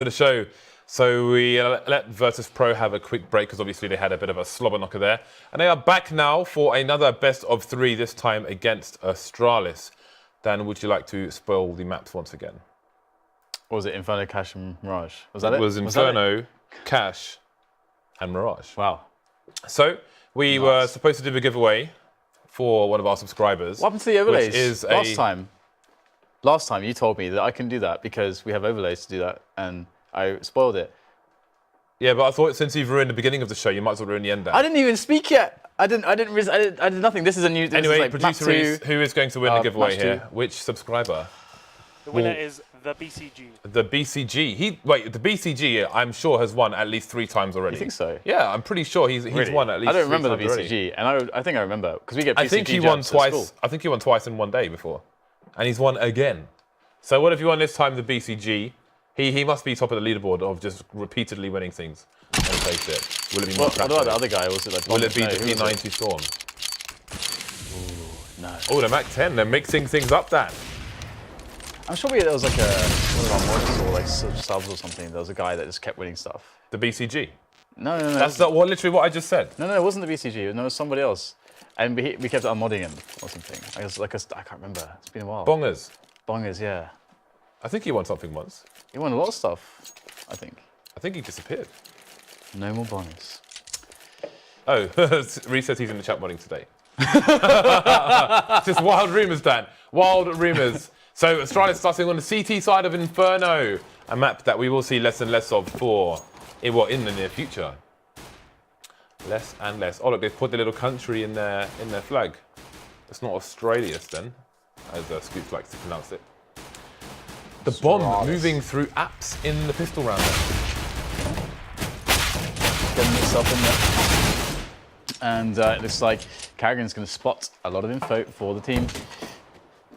The show. So we let VirtusPro have a quick break because obviously they had a bit of a slobber knocker there. And they are back now for another best of 3, this time against Astralis. Dan, would you like to spoil the maps once again? What was it? Inferno, Cash and Mirage? Was that it? It was Inferno, Cash and Mirage. Wow. So we were supposed to do a giveaway for one of our subscribers. What happened to the overlays? Which is Last time you told me that I can do that because we have overlays to do that, and I spoiled it. Yeah, but I thought since you've ruined the beginning of the show, you might as well ruin the end. I didn't even speak yet. I did nothing. This is a new. Anyway, like producer Reese, who is going to win the giveaway here? Which subscriber? The winner is the BCG. The BCG. The BCG. I'm sure has won at least 3 times already. You think so? Yeah, I'm pretty sure he's won at least. I don't remember the BCG, and I think I remember because we get BCG. I think he won twice. I think he won twice in one day before, and he's won again. So what if you won this time? The BCG. He must be top of the leaderboard of just repeatedly winning things. Let's face it. Will it be more what about the other guy? Was it like Will it be the P90 Storm? Ooh, no. Oh, the Mac 10. They're mixing things up, Dan. I'm sure there was like one of our mods or like subs or something. There was a guy that just kept winning stuff. The BCG. No. That's literally what I just said. No, it wasn't the BCG. No, it was somebody else. And we kept unmodding him or something. I can't remember. It's been a while. Bongers, yeah. I think he won something once. He won a lot of stuff, I think. I think he disappeared. No more bongers. Oh, Reese says he's in the chat modding today. Just wild rumours, Dan. Wild rumours. So Astralis starting on the CT side of Inferno, a map that we will see less and less of in the near future. Less and less. Oh look, they've put the little country in their flag. It's not Australis then, as Scoops likes to pronounce it. The bomb moving through apps in the pistol round. Getting itself in there. And it looks like Carrigan's going to spot a lot of info for the team.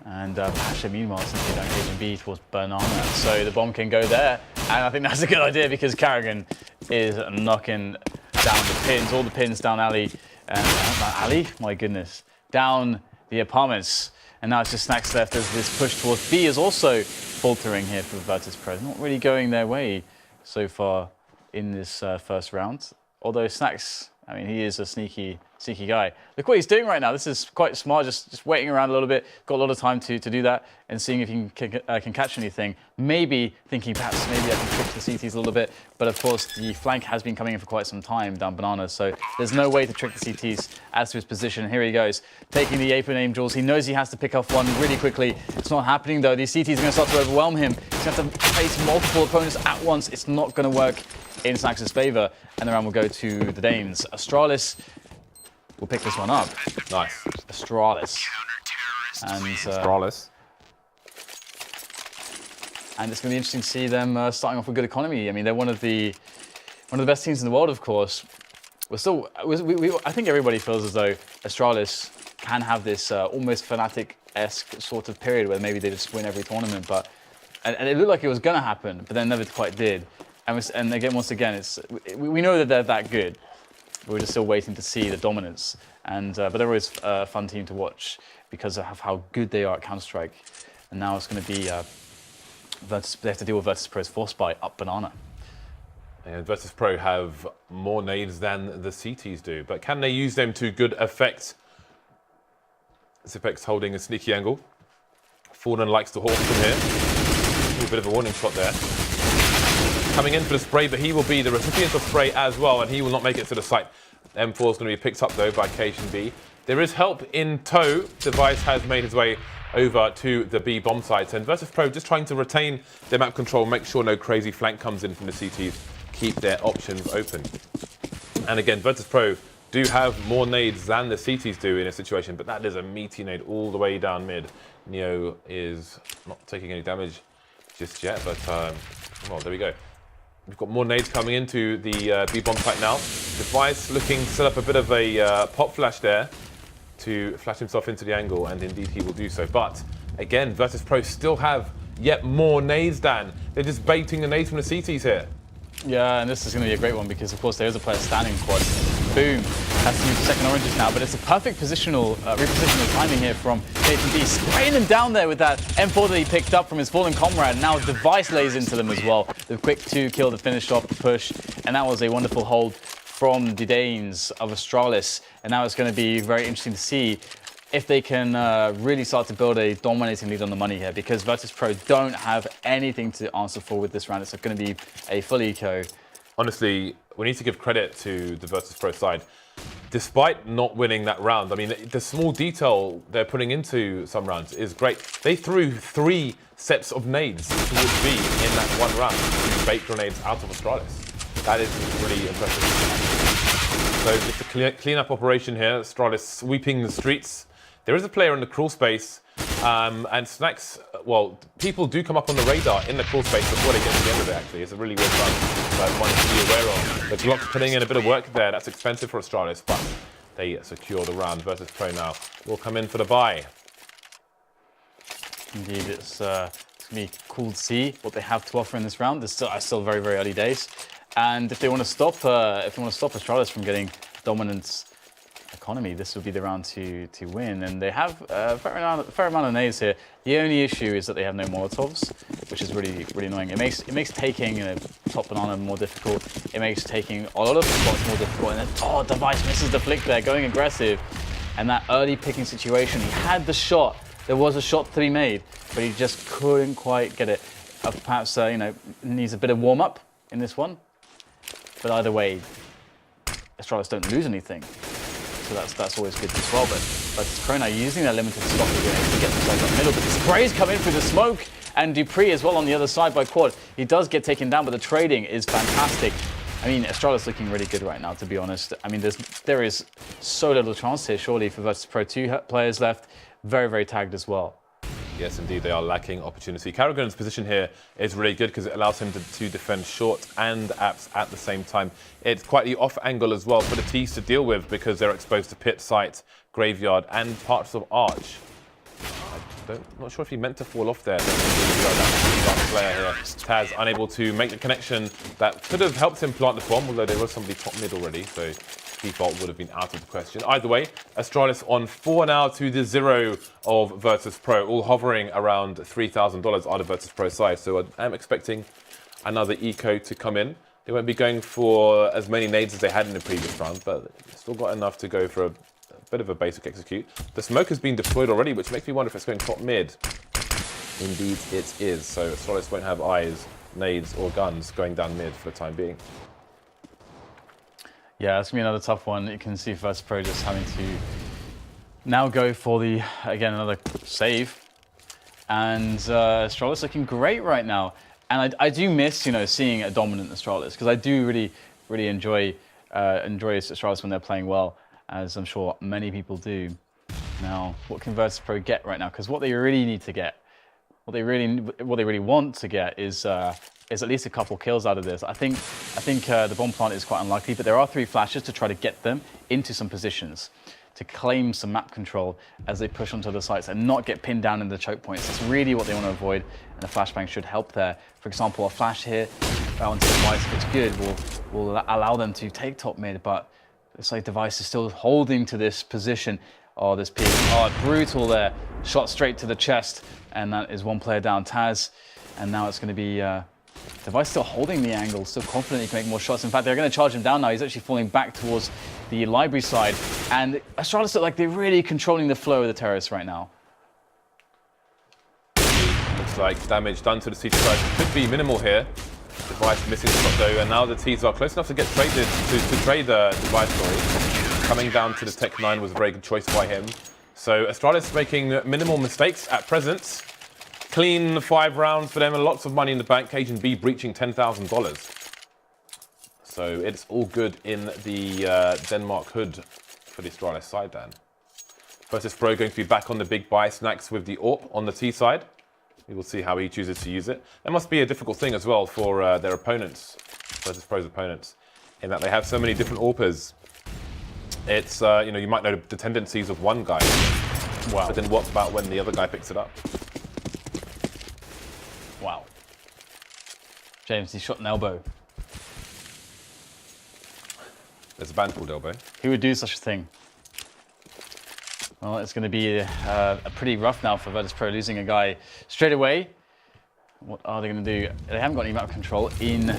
And Pasha, meanwhile, simply down engaging B towards Banana. So the bomb can go there. And I think that's a good idea because Carrigan is knocking down the pins, all the pins down alley. Alley? My goodness. Down the apartments. And now it's just Snacks left as this push towards B is also faltering here for VirtusPro. Not really going their way so far in this first round. Although Snacks, I mean, he is a sneaky guy. Look what he's doing right now. This is quite smart, just waiting around a little bit. Got a lot of time to do that and seeing if he can catch anything. Maybe thinking perhaps maybe I can trick the CTs a little bit. But of course, the flank has been coming in for quite some time down Banana. So there's no way to trick the CTs as to his position. Here he goes, taking the apron aim jewels. He knows he has to pick off one really quickly. It's not happening though. These CTs are going to start to overwhelm him. He's going to have to face multiple opponents at once. It's not going to work in Snacks' favor. And the round will go to the Danes. Astralis will pick this one up. Nice. Astralis. And Astralis. And it's going to be interesting to see them starting off with good economy. I mean, they're one of the best teams in the world, of course. I think everybody feels as though Astralis can have this almost Fnatic-esque sort of period where maybe they just win every tournament. And it looked like it was going to happen, but then never quite did. And again, once again, we know that they're that good. We're just still waiting to see the dominance. But they're always a fun team to watch because of how good they are at Counter-Strike. And now it's going to be they have to deal with VirtusPro's force buy up Banana. And VirtusPro have more nades than the CTs do, but can they use them to good effect? Zipex holding a sneaky angle. Fallen likes to hawk from here. Ooh, a bit of a warning shot there. Coming in for the spray, but he will be the recipient of spray as well, and he will not make it to the site. M4 is going to be picked up though by KHB. There is help in tow. Device has made his way over to the B bomb site, and VirtusPro just trying to retain their map control, make sure no crazy flank comes in from the CTs, keep their options open. And again, VirtusPro do have more nades than the CTs do in a situation, but that is a meaty nade all the way down mid. Neo is not taking any damage just yet, but well, there we go. We've got more nades coming into the B bomb site now. Device looking to set up a bit of a pop flash there to flash himself into the angle, and indeed he will do so. But again, VirtusPro still have yet more nades, Dan. They're just baiting the nades from the CTs here. Yeah, and this is going to be a great one because, of course, there is a player standing quad boom. Has to use the second oranges now, but it's a perfect positional, repositional timing here from KTB, spraying them down there with that M4 that he picked up from his fallen comrade. Now Device lays into them as well. The quick 2 kill to finish off the push, and that was a wonderful hold from the Danes of Astralis. And now it's going to be very interesting to see if they can really start to build a dominating lead on the money here, because VirtusPro don't have anything to answer for with this round. It's going to be a full eco. Honestly, we need to give credit to the VirtusPro side. Despite not winning that round, I mean, the small detail they're putting into some rounds is great. They threw 3 sets of nades towards B in that one round, bait grenades out of Astralis. That is really impressive. So just a clean-up operation here. Astralis sweeping the streets. There is a player in the crawl space, and Snacks, well, people do come up on the radar in the crawl space before they get to the end of it, actually. It's a really weird run that one to be aware of. The Glock's putting in a bit of work there. That's expensive for Astralis, but they secure the round. VirtusPro now will come in for the buy. Indeed, it's going to be cool to see what they have to offer in this round. It's still very, very early days. And if they want to stop, Astralis from getting dominance economy, this would be the round to win. And they have a fair amount of nades here. The only issue is that they have no Molotovs, which is really annoying. It makes taking top banana more difficult. It makes taking a lot of spots more difficult. And then Device misses the flick there, going aggressive. And that early picking situation, he had the shot. There was a shot to be made, but he just couldn't quite get it. Perhaps needs a bit of warm up in this one. But either way, Astralis don't lose anything. So that's always good as well. But VirtusPro now using their limited stock again to get themselves up middle. But the sprays come in through the smoke, and Dupree as well on the other side by Quad. He does get taken down, but the trading is fantastic. I mean, Astralis looking really good right now, to be honest. I mean, there is so little chance here, surely, for VirtusPro. 2 players left, very tagged as well. Yes, indeed, they are lacking opportunity. Karragan's position here is really good because it allows him to defend short and apps at the same time. It's quite the off angle as well for the T's to deal with because they're exposed to pit, site, graveyard, and parts of arch. I'm not sure if he meant to fall off there. Player here. Taz unable to make the connection that could have helped him plant the bomb, although there was somebody top mid already, so default would have been out of the question. Either way, Astralis on 4 now to the 0 of VirtusPro, all hovering around $3,000 out of VirtusPro side. So I'm expecting another eco to come in. They won't be going for as many nades as they had in the previous round, but they've still got enough to go for a bit of a basic execute. The smoke has been deployed already, which makes me wonder if it's going top mid. Indeed, it is. So Astralis won't have eyes, nades, or guns going down mid for the time being. Yeah, it's going to be another tough one. You can see VirtusPro just having to now go for the, again, another save. And Astralis looking great right now. And I do miss, seeing a dominant Astralis, because I do really enjoy Astralis when they're playing well, as I'm sure many people do. Now, what can VirtusPro get right now? Because what they really need to get, what they really want to get is at least a couple kills out of this. I think the bomb plant is quite unlikely, but there are 3 flashes to try to get them into some positions, to claim some map control as they push onto the sites and not get pinned down in the choke points. That's really what they want to avoid, and a flashbang should help there. For example, a flash here onto the Device, if it's good, will allow them to take top mid, but it's like Device is still holding to this position. Oh, this peak. Oh, brutal there. Shot straight to the chest, and that is 1 player down, Taz. And now it's going to be Device still holding the angle, still confident he can make more shots. In fact, they're going to charge him down now. He's actually falling back towards the library side. And Astralis look like they're really controlling the flow of the terrorists right now. Looks like damage done to the CT side could be minimal here. Device missing the shot though, and now the T's are close enough to get traded, to trade the Device, sorry. Coming down to the Tech 9 was a very good choice by him. So Astralis making minimal mistakes at present. Clean 5 rounds for them and lots of money in the bank. Cajun B breaching $10,000. So it's all good in the Denmark hood for the Astralis side then. VirtusPro going to be back on the big buy. Snacks with the AWP on the T side. We will see how he chooses to use it. That must be a difficult thing as well for their opponents, VirtusPro's opponents, in that they have so many different AWPers. It's, you might know the tendencies of one guy. Wow. But then what about when the other guy picks it up? Wow. James, he shot an elbow. There's a ban called elbow. Who would do such a thing? Well, it's going to be a pretty rough now for VirtusPro, losing a guy straight away. What are they going to do? They haven't got any map control in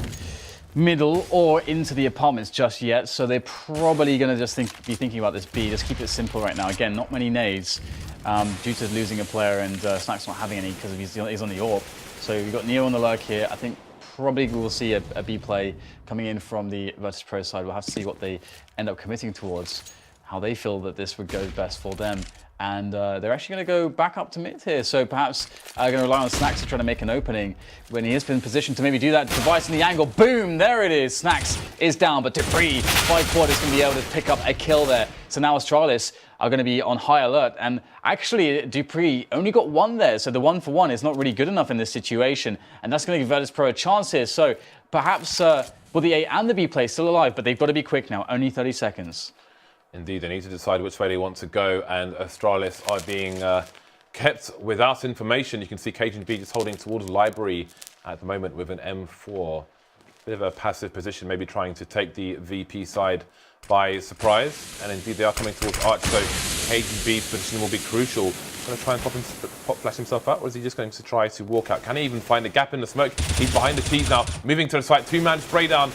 middle or into the apartments just yet, so they're probably going to just be thinking about this B. Just keep it simple right now. Again, not many nades due to losing a player and Snack's not having any because he's on the AWP. So we've got Neo on the lurk here. I think probably we'll see a B play coming in from the VirtusPro side. We'll have to see what they end up committing towards, how they feel that this would go best for them. And they're actually going to go back up to mid here. So perhaps going to rely on Snacks to try to make an opening when he has been positioned to maybe do that. Device in the angle. Boom! There it is. Snacks is down, but dupreeh, 5 quad is going to be able to pick up a kill there. So now Astralis are going to be on high alert. And actually, dupreeh only got 1 there. So the 1-for-1 is not really good enough in this situation. And that's going to give VirtusPro a chance here. So perhaps, well, the A and the B play still alive, but they've got to be quick now. Only 30 seconds. Indeed, they need to decide which way they want to go, and Astralis are being kept without information. You can see Cajun B just holding towards library at the moment with an M4. Bit of a passive position, maybe trying to take the VP side by surprise. And indeed, they are coming towards Arch, so Cajun B's position will be crucial. Going to try and pop flash himself out, or is he just going to try to walk out? Can he even find a gap in the smoke? He's behind the T's now, moving to the site, 2-man spray down.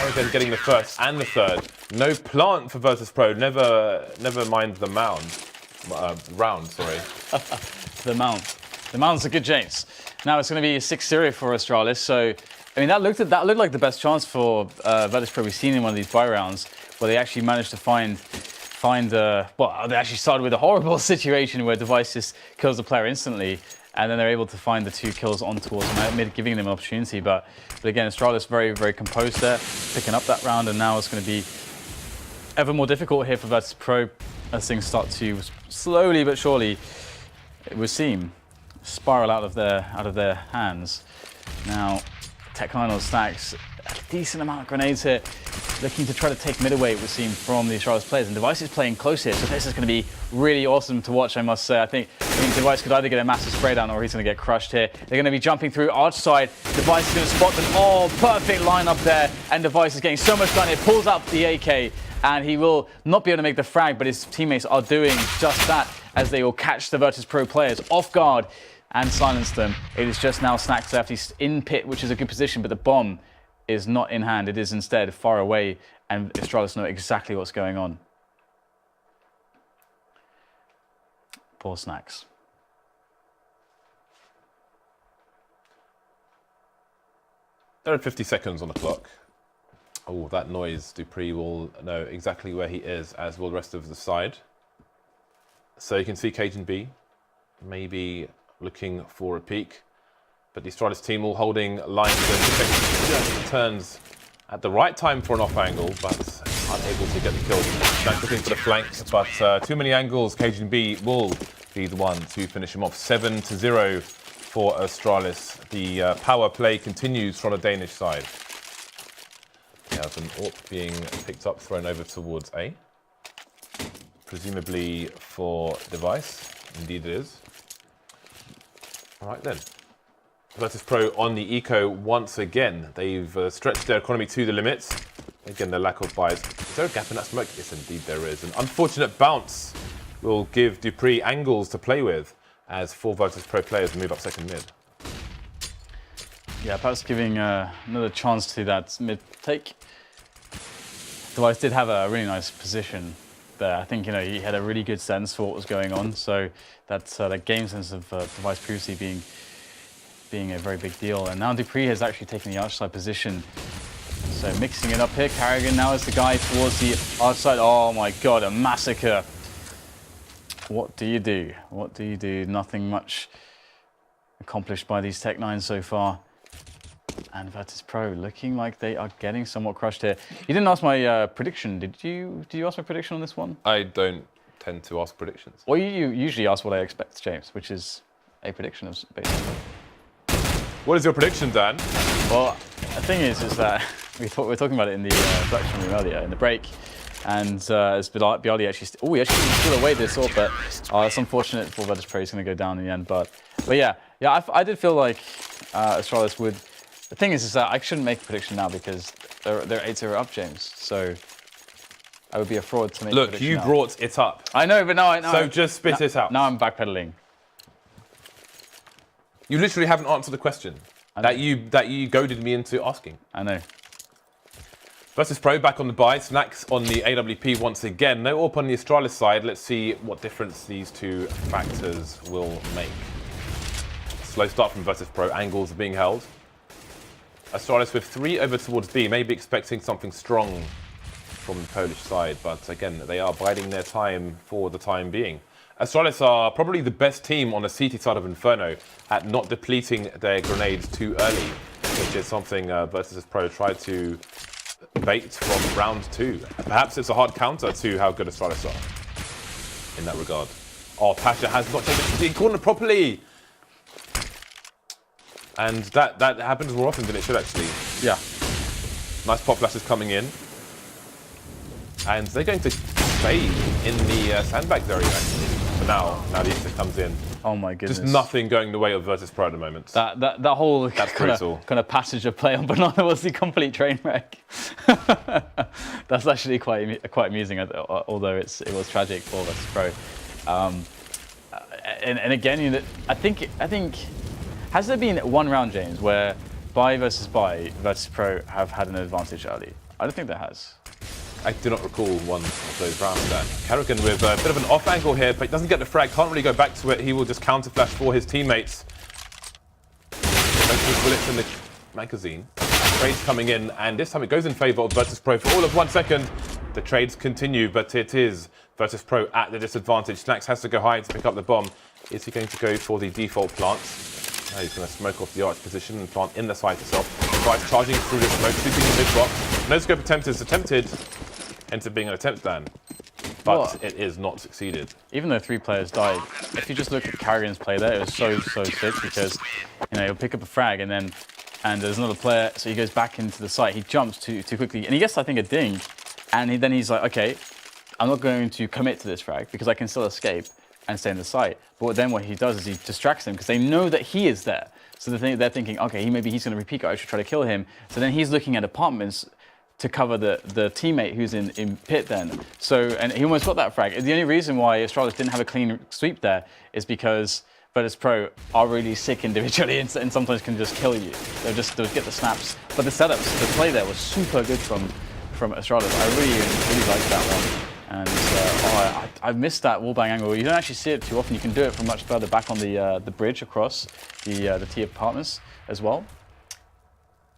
Again, getting the first and the third. No plant for VirtusPro. Never mind the mound. Round, sorry. The mound. The mound's a good chance. Now it's going to be a 6-0 for Astralis. So, I mean, that looked like the best chance for VirtusPro we've seen in one of these buy rounds, where they actually managed to find well, they actually started with a horrible situation where Device just kills the player instantly. And then they're able to find the 2 kills on towards mid, giving them an opportunity. But again, Astralis very, very composed there, picking up that round, and now it's going to be ever more difficult here for VirtusPro as things start to slowly but surely, it would seem, spiral out of their hands. Now, Tech9 on Stacks, a decent amount of grenades here, looking to try to take mid away, it would seem, from the Astralis players. And Device is playing close here, so this is going to be really awesome to watch, I must say. I think Device could either get a massive spray down or he's going to get crushed here. They're going to be jumping through Arch side. Device is going to spot them. Oh, perfect lineup there. And Device is getting so much done here. Pulls up the AK, and he will not be able to make the frag, but his teammates are doing just that as they will catch the VirtusPro players off guard and silence them. It is just now Snacks left. He's in pit, which is a good position, but the bomb is not in hand. It is instead far away, and Astralis know exactly what's going on. Poor Snacks. There are 50 seconds on the clock. Oh, that noise. dupreeh will know exactly where he is, as will the rest of the side. So you can see Cajun B maybe looking for a peek. But the Astralis team all holding lines and just turns at the right time for an off angle, but unable to get the kill. Snack looking for the flank, but too many angles. Cajun B will be the one to finish him off. 7-0 for Astralis. The power play continues from the Danish side. We have an AWP being picked up, thrown over towards A. Presumably for Device. Indeed it is. All right then. VirtusPro on the eco once again. They've stretched their economy to the limits. Again, the lack of buys. Is there a gap in that smoke? Yes, indeed there is. An unfortunate bounce will give dupreeh angles to play with as 4 VirtusPro players move up second mid. Yeah, perhaps giving another chance to that mid take. Device did have a really nice position there. I think, he had a really good sense for what was going on. So that game sense of Device previously being a very big deal. And now dupreeh has actually taken the arch side position. So mixing it up here, Carrigan now is the guy towards the arch side. Oh my God, a massacre. What do you do? What do you do? Nothing much accomplished by these Tech9s so far. And VirtusPro looking like they are getting somewhat crushed here. You didn't ask my prediction, did you? Did you ask my prediction on this one? I don't tend to ask predictions. Well, you usually ask what I expect, James, which is a prediction of basically. What is your prediction, Dan? Well, the thing is that we were talking about it in the production room earlier, in the break, and as Bialdi actually, he actually still away this sort, but it's unfortunate for VirtusPro. He's going to go down in the end, but yeah, I did feel like Astralis would. The thing is that I shouldn't make a prediction now because they're 8-0 up, James. So I would be a fraud to make a Look, prediction you now. brought it up. I know, but now So just spit it out. Now I'm backpedaling. You literally haven't answered the question that you goaded me into asking. I know. VirtusPro back on the buy. Snacks on the AWP once again. No AWP on the Astralis side. Let's see what difference these two factors will make. Slow start from VirtusPro. Angles are being held. Astralis with 3 over towards B. Maybe expecting something strong from the Polish side. But again, they are biding their time for the time being. Astralis are probably the best team on the CT side of Inferno at not depleting their grenades too early, which is something VirtusPro tried to bait from round 2. Perhaps it's a hard counter to how good Astralis are in that regard. Oh, Pasha has not taken the corner properly. And that happens more often than it should actually. Yeah. Nice pop flashes coming in. And they're going to stay in the sandbags area actually. For now the exit comes in. Oh my goodness. Just nothing going the way of VirtusPro at the moment. That whole kind of passage of play on Banana was the complete train wreck. That's actually quite amusing, although it was tragic for VirtusPro. And again, you know, I think has there been one round, James, where buy versus buy VirtusPro have had an advantage early? I don't think there has. I do not recall one of those rounds there. Karrigan with a bit of an off angle here, but doesn't get the frag, can't really go back to it. He will just counter flash for his teammates. Bullets in the magazine. Trades coming in, and this time it goes in favor of VirtusPro for all of 1 second. The trades continue, but it is VirtusPro at the disadvantage. Snacks has to go high to pick up the bomb. Is he going to go for the default plant? No, he's going to smoke off the arch position and plant in the site itself. Vice charging through the smoke, sweeping the mid-box. No scope attempt is attempted. Ends up being an attempt then, but it is not succeeded. Even though 3 players died, if you just look at Karrigan's play there, it was so sick because, you know, he'll pick up a frag and there's another player, so he goes back into the site. He jumps too quickly and he gets, I think, a ding, and then he's like, okay, I'm not going to commit to this frag because I can still escape and stay in the site. But then what he does is he distracts them because they know that he is there. So they're thinking, okay, maybe he's going to repeat. I should try to kill him. So then he's looking at apartments to cover the teammate who's in pit then. So, and he almost got that frag. The only reason why Astralis didn't have a clean sweep there is because VirtusPro are really sick individually and sometimes can just kill you. They'll get the snaps. But the setups, the play there was super good from Astralis. I really liked that one. And I missed that wallbang angle. You don't actually see it too often. You can do it from much further back on the bridge across the T apartments as well.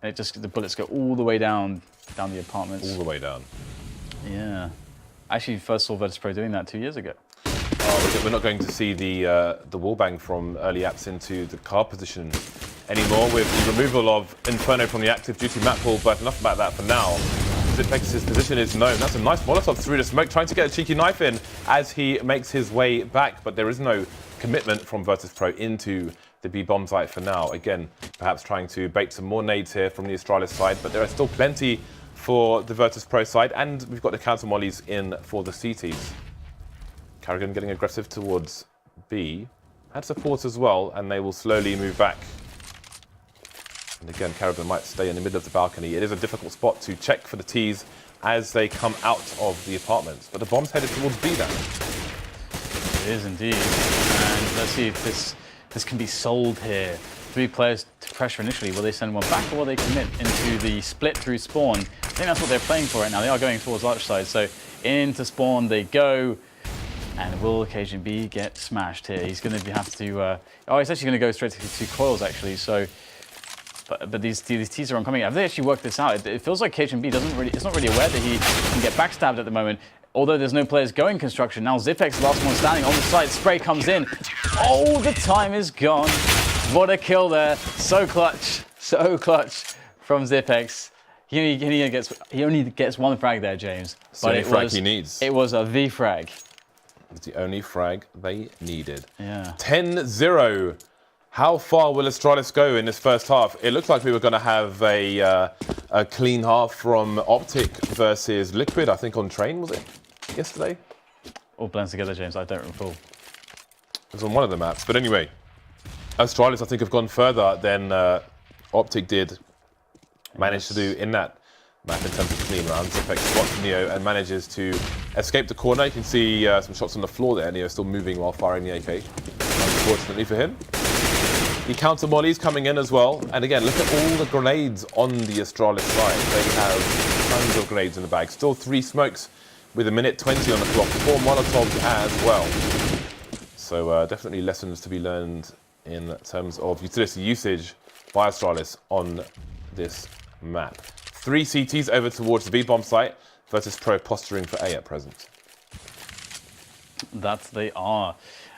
And the bullets go all the way down the apartments. All the way down. Yeah. I actually first saw VirtusPro doing that 2 years ago. Oh, we're not going to see the wallbang from early apps into the car position anymore with the removal of Inferno from the active duty map pool, but enough about that for now. Zipex's position is known. That's a nice Molotov through the smoke, trying to get a cheeky knife in as he makes his way back, but there is no commitment from VirtusPro into the B bomb site for now. Again, perhaps trying to bait some more nades here from the Astralis side, but there are still plenty for the VirtusPro side, and we've got the counter mollies in for the CTs. Karrigan getting aggressive towards B. Had support as well, and they will slowly move back. And again, Karrigan might stay in the middle of the balcony. It is a difficult spot to check for the Ts as they come out of the apartments, but the bomb's headed towards B now. It is indeed, and let's see if this can be sold here. 3 players to pressure initially. Will they send one back or will they commit into the split through spawn? I think that's what they're playing for right now. They are going towards arch side, so into spawn they go. And will Occasion B get smashed here? He's going to have to. He's actually going to go straight to 2 coils actually. So, but these T's are oncoming. Have they actually worked this out? It feels like Occasion B it's not really aware that he can get backstabbed at the moment. Although there's no players going construction. Now Zipex, the last one standing on the site. Spray comes in. Oh, the time is gone. What a kill there. So clutch from Zipex. He only gets 1 frag there, James. It's the only frag he needs. It was a V frag. It's the only frag they needed. Yeah. 10-0. How far will Astralis go in this first half? It looked like we were going to have a clean half from Optic versus Liquid, I think on Train, was it? Yesterday? All blends together, James. I don't recall. It was on one of the maps. But anyway, Astralis, I think, have gone further than Optic did manage to do in that map in terms of clean rounds. Zipex spots Neo and manages to escape the corner. You can see some shots on the floor there. Neo still moving while firing the AK. Unfortunately for him. The counter mollies coming in as well. And again, look at all the grenades on the Astralis side. They have tons of grenades in the bag. Still 3 smokes with 1:20 on the clock. 4 Molotovs as well. So definitely lessons to be learned in terms of utility usage by Astralis on this map. 3 CTs over towards the B-bomb site. VirtusPro posturing for A at present. That they are.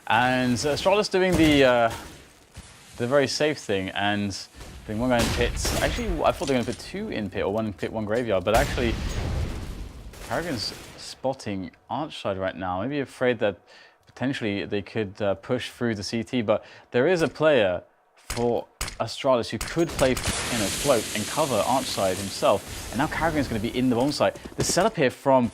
And Astralis doing the very safe thing and doing 1 guy in pits. Actually, I thought they were going to put 2 in pit or 1 in pit, 1 graveyard, but actually Karrigan's spotting Archside right now. Maybe afraid that potentially they could push through the CT, but there is a player for Astralis who could play float and cover Archside himself, and now Karrigan's going to be in the bomb site. The setup here from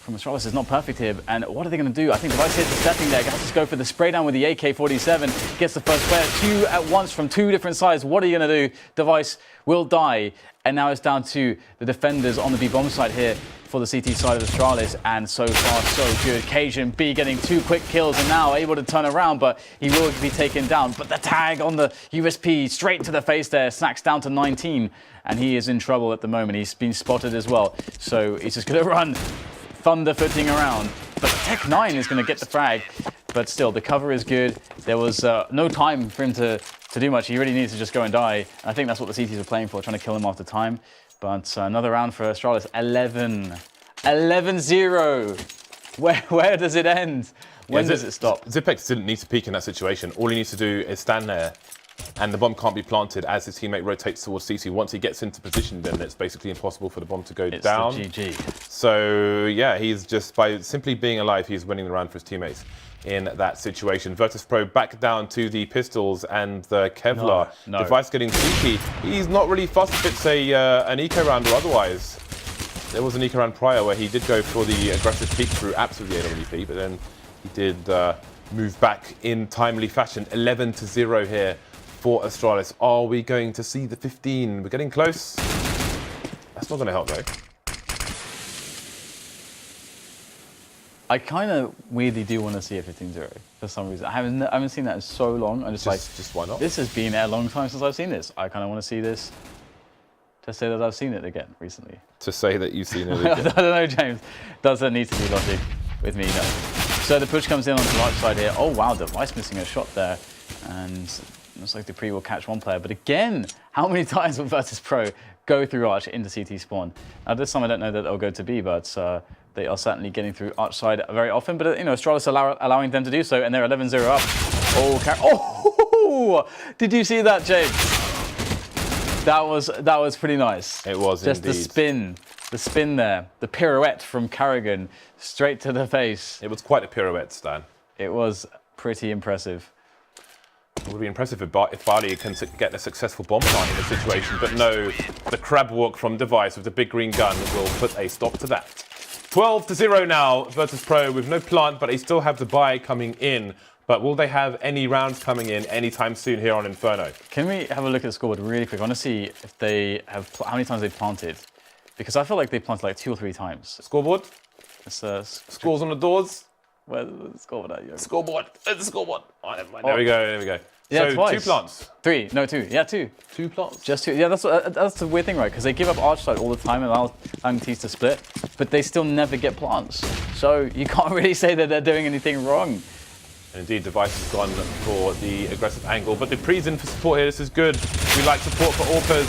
Astralis is not perfect here, and what are they going to do? I think Device here is stepping there. Has to go for the spray down with the AK-47. Gets the first player, 2 at once from 2 different sides. What are you going to do? Device will die, and now it's down to the defenders on the B-bomb side here for the CT side of Astralis, and so far so good. Cajun B getting 2 quick kills and now able to turn around, but he will be taken down. But the tag on the USP straight to the face there, snacks down to 19, and he is in trouble at the moment. He's been spotted as well, so he's just going to run thunderfooting around. But Tech 9 is going to get the frag, but still the cover is good. There was no time for him to do much. He really needs to just go and die. And I think that's what the CTs are playing for, trying to kill him after time. But another round for Astralis, 11-0. Where does it end? When does it stop? Zipex didn't need to peek in that situation. All he needs to do is stand there, and the bomb can't be planted as his teammate rotates towards CT. Once he gets into position, then it's basically impossible for the bomb to go down. It's the GG. So yeah, he's just, by simply being alive, he's winning the round for his teammates in that situation. VirtusPro back down to the pistols and the Kevlar. No. Device getting cheeky. He's not really fussed if it's an eco round or otherwise. There was an eco round prior where he did go for the aggressive peek through absolutely AWP, but then he did move back in timely fashion. 11-0 here for Astralis. Are we going to see the 15? We're getting close. That's not going to help though. I kind of weirdly do want to see a 15-0 for some reason. I haven't seen that in so long. I'm just why not? This has been a long time since I've seen this. I kind of want to see this to say that I've seen it again recently. To say that you've seen it again. I don't know, James. Doesn't need to be logic with me, no. So the push comes in on the right side here. Oh wow, Device missing a shot there. And looks like Dupree will catch 1 player. But again, how many times will VirtusPro go through Arch into CT spawn? Now this time I don't know that they'll go to B, but they are certainly getting through Arch side very often. But Astralis allowing them to do so, and they're 11-0 up. Oh, did you see that, James? That was pretty nice. It was just indeed. the spin there, the pirouette from Karrigan straight to the face. It was quite a pirouette, Stan. It was pretty impressive. It would be impressive if Bali can get a successful bomb plant in this situation, but no, the crab walk from Device with the big green gun will put a stop to that. 12-0 now, VirtusPro with no plant, but they still have the buy coming in. But will they have any rounds coming in anytime soon here on Inferno? Can we have a look at the scoreboard really quick? I want to see if they have how many times they've planted, because I feel like they planted like 2 or 3 times. Scoreboard? It's, Scores on the doors? Where's the scoreboard at? Yeah. Scoreboard. It's the scoreboard. Oh, never mind. There we go. There we go. Yeah, so twice. 2 plants. 3. No, 2. Yeah, 2. 2 plants. Just 2. Yeah, that's the weird thing, right? Because they give up arch side all the time and allow teams to split, but they still never get plants. So you can't really say that they're doing anything wrong. And indeed, Device has gone for the aggressive angle, but Dupree's in for support here. This is good. We like support for Orcas.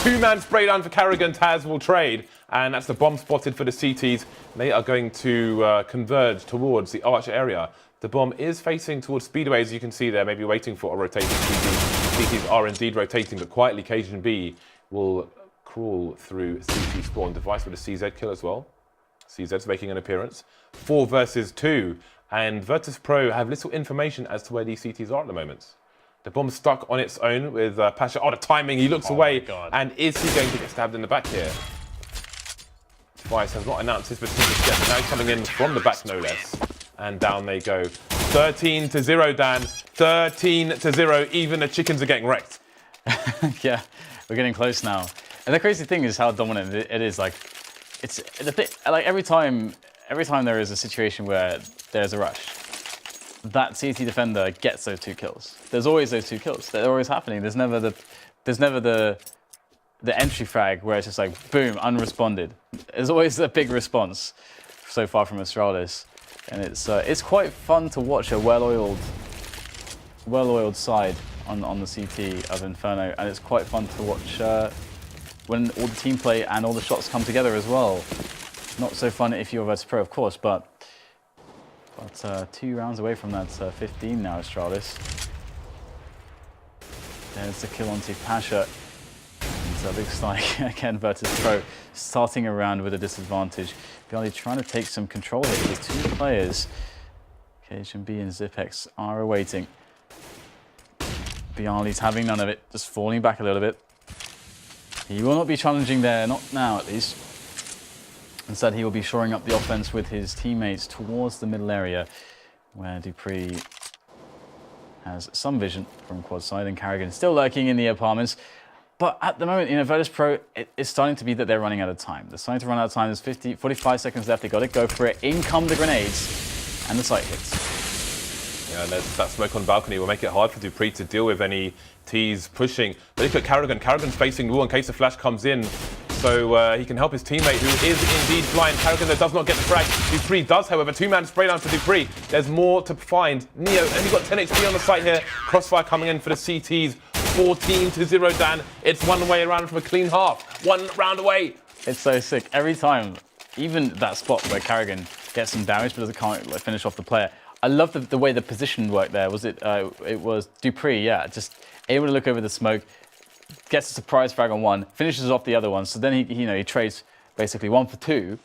2-man spray down for Karrigan. Taz will trade, and that's the bomb spotted for the CTs. They are going to converge towards the arch area. The bomb is facing towards Speedway, as you can see there, maybe waiting for a rotating CT. CTs are indeed rotating, but quietly Cajun B will crawl through CT spawn. Device with a CZ kill as well. CZ's making an appearance. 4 versus 2. And VirtusPro have little information as to where these CTs are at the moment. The bomb's stuck on its own with Pasha. Oh, the timing, he looks away. And is he going to get stabbed in the back here? Device has not announced his position yet, but now he's coming in from the back, no less. And down they go. 13-0, Dan. 13-0. Even the chickens are getting wrecked. Yeah, we're getting close now. And the crazy thing is how dominant it is. Like, it's the thing. Like every time there is a situation where there's a rush, that CT defender gets those 2 kills. There's always those 2 kills. They're always happening. There's never the entry frag where it's just like boom, unresponded. There's always a big response so far from Astralis, and it's quite fun to watch a well-oiled side on the CT of Inferno, and it's quite fun to watch when all the team play and all the shots come together as well. Not so fun if you're VirtusPro, of course, but 2 rounds away from that 15 now, Astralis. There's the kill onto Pasha. So it looks like, again, VirtusPro starting around with a disadvantage. Bialy trying to take some control here with 2 players. KHB and Zipex are awaiting. Bialy's having none of it, just falling back a little bit. He will not be challenging there, not now at least. Instead, he will be shoring up the offense with his teammates towards the middle area, where Dupree has some vision from quad side, and Carrigan still lurking in the apartments. But at the moment, VirtusPro, it's starting to be that they're running out of time. They're starting to run out of time. There's 45 seconds left. They got to go for it. In come the grenades, and the site hits. Yeah, and there's that smoke on the balcony will make it hard for Dupree to deal with any T's pushing. But look at Carrigan. Carrigan's facing the wall in case the flash comes in. So he can help his teammate, who is indeed blind. Carrigan, though, does not get the frag. Dupree does, however. 2-man spray down for Dupree. There's more to find. Neo, only got 10 HP on the site here. Crossfire coming in for the CTs. 14-0, Dan. It's one way around from a clean half. 1 round away. It's so sick. Every time, even that spot where Carrigan gets some damage but can't finish off the player. I love the way the position worked there. It was Dupree, yeah, just able to look over the smoke, gets a surprise frag on 1, finishes off the other one. So then he trades basically 1 for 2,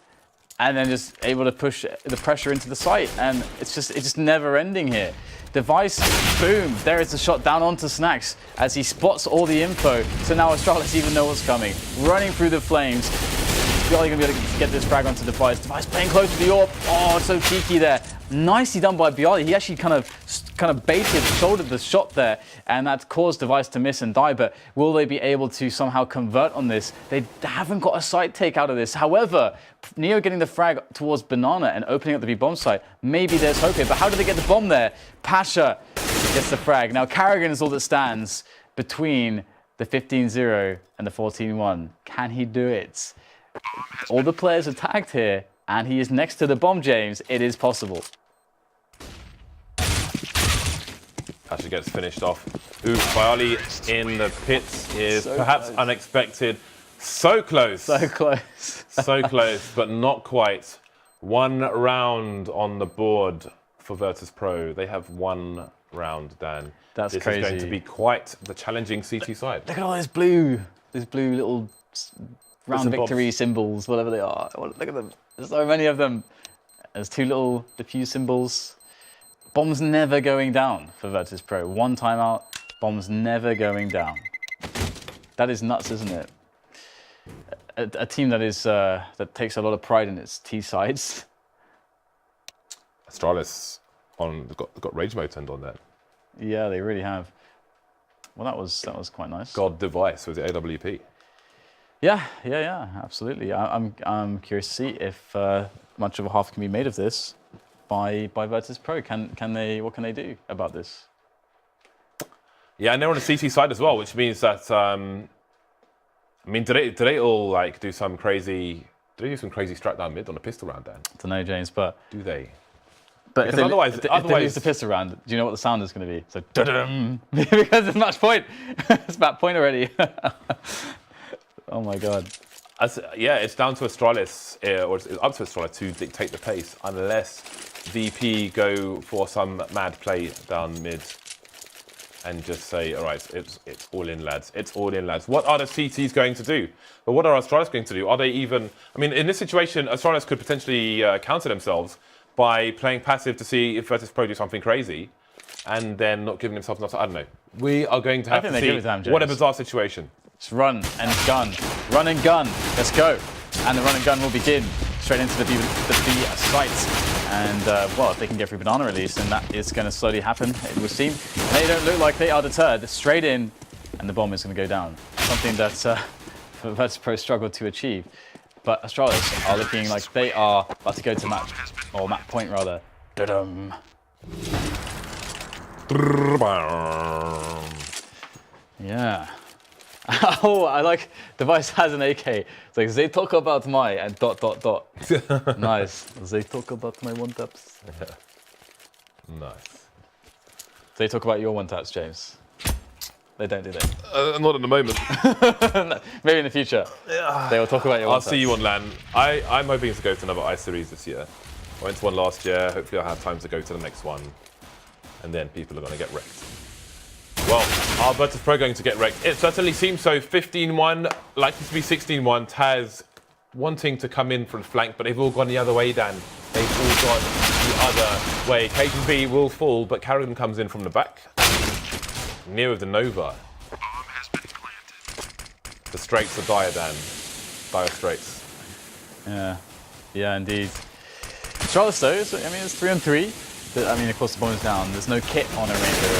and then just able to push the pressure into the site. And it's just never ending here. Device, boom, there is a shot down onto Snacks as he spots all the info. So now Astralis even know what's coming. Running through the flames. Bialy gonna be able to get this frag onto Device. Device playing close to the AWP. Oh, it's so cheeky there. Nicely done by Bialy. He actually kind of baited, shouldered the shot there, and that caused Device to miss and die. But will they be able to somehow convert on this? They haven't got a site take out of this. However, Neo getting the frag towards Banana and opening up the B-bomb site, maybe there's hope here. But how do they get the bomb there? Pasha gets the frag. Now Carrigan is all that stands between the 15-0 and the 14-1. Can he do it? All the players are tagged here, and he is next to the bomb, James. It is possible. Pasha gets finished off. Ooh, Bialy in the pits is So perhaps close. unexpected. So close. So close. So close, but not quite. 1 round on the board for VirtusPro. They have 1 round, Dan. That's this crazy. This is going to be quite the challenging CT side. Look at all those blue little round and bobs. victory symbols, whatever they are. Look at them. There's so many of them. There's 2 little diffuse symbols. Bombs never going down for VirtusPro. 1 timeout, bombs never going down. That is nuts, isn't it? A team that takes a lot of pride in its T sides. Astralis got rage mode turned on there. Yeah, they really have. Well, that was quite nice. God Device with the AWP. Yeah, absolutely. I'm curious to see if much of a half can be made of this by VirtusPro. What can they do about this? Yeah, and they're on the CT side as well, which means that I mean, did they all do some crazy strike down mid on a pistol round, Dan? I don't know, James, but Do they? But if they otherwise, use the pistol round, do you know what the sound is going to be? So da-dum, because it's match point. It's match point already. Oh my god. Yeah, it's down to Astralis, or it's up to Astralis to dictate the pace, unless VP go for some mad play down mid and just say, all right, it's all in, lads. It's all in, lads. What are the CTs going to do? But what are Astralis going to do? Are they even... I mean, in this situation, Astralis could potentially counter themselves by playing passive to see if VirtusPro do something crazy and then not giving themselves enough... I don't know. We are going to have to see what a bizarre situation. Just run and gun. Run and gun. Let's go. And the run and gun will begin straight into the B site. And, well, if they can get through Banana release, then that is going to slowly happen, it would seem. They don't look like they are deterred. Straight in, and the bomb is going to go down. Something that VirtusPro struggled to achieve. But Astralis are looking like they are about to go to match, or map point rather. Da-dum. Yeah. Oh, I like Device has an AK. It's like they talk about my and ... Nice. They talk about my one taps. Nice. They talk about your one taps, James. They don't do that. Not at the moment. Maybe in the future. They will talk about your I'll one see you on LAN. I'm hoping to go to another ice series this year. I went to one last year. Hopefully I'll have time to go to the next one. And then people are going to get wrecked. Well, are VirtusPro going to get wrecked? It certainly seems so. 15-1, likely to be 16-1. Taz wanting to come in from flank, but they've all gone the other way, Dan. They've all gone the other way. KGB will fall, but Carrigan comes in from the back. Near with the Nova. The straights are dire, Dan. Dire straights. Yeah, indeed. Astralis though, I mean, it's 3-on-3. I mean, of course, the bomb is down. There's no kit on a Ranger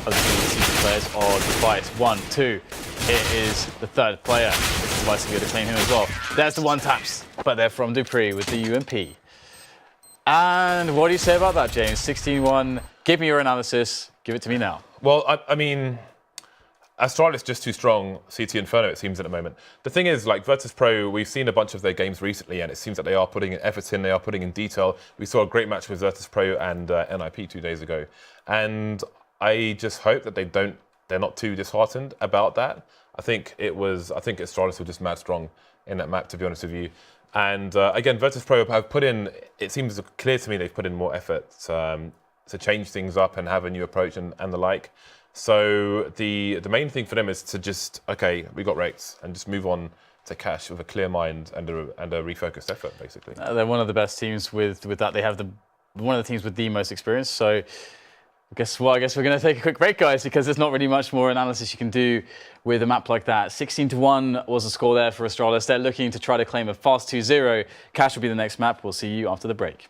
of the season players or Device. 1, 2. It is the third player. This Device will be able to claim him as well. There's the one taps, but they're from Dupree with the UMP. And what do you say about that, James? 16-1. Give me your analysis. Give it to me now. Well, I mean, Astralis just too strong. CT Inferno, it seems, at the moment. The thing is, like, VirtusPro, we've seen a bunch of their games recently, and it seems that they are putting in effort in, they are putting in detail. We saw a great match with VirtusPro and NIP 2 days ago. And I just hope that they're not too disheartened about that. I think Astralis were just mad strong in that map, to be honest with you. And again, VirtusPro have put in, it seems clear to me they've put in more effort to change things up and have a new approach and the like. So the main thing for them is to just, okay, we got wrecked, and just move on to cash with a clear mind and a refocused effort, basically. They're one of the best teams with that. They have one of the teams with the most experience. So I guess we're going to take a quick break, guys, because there's not really much more analysis you can do with a map like that. 16-1 was the score there for Astralis. They're looking to try to claim a fast 2-0. Cash will be the next map. We'll see you after the break.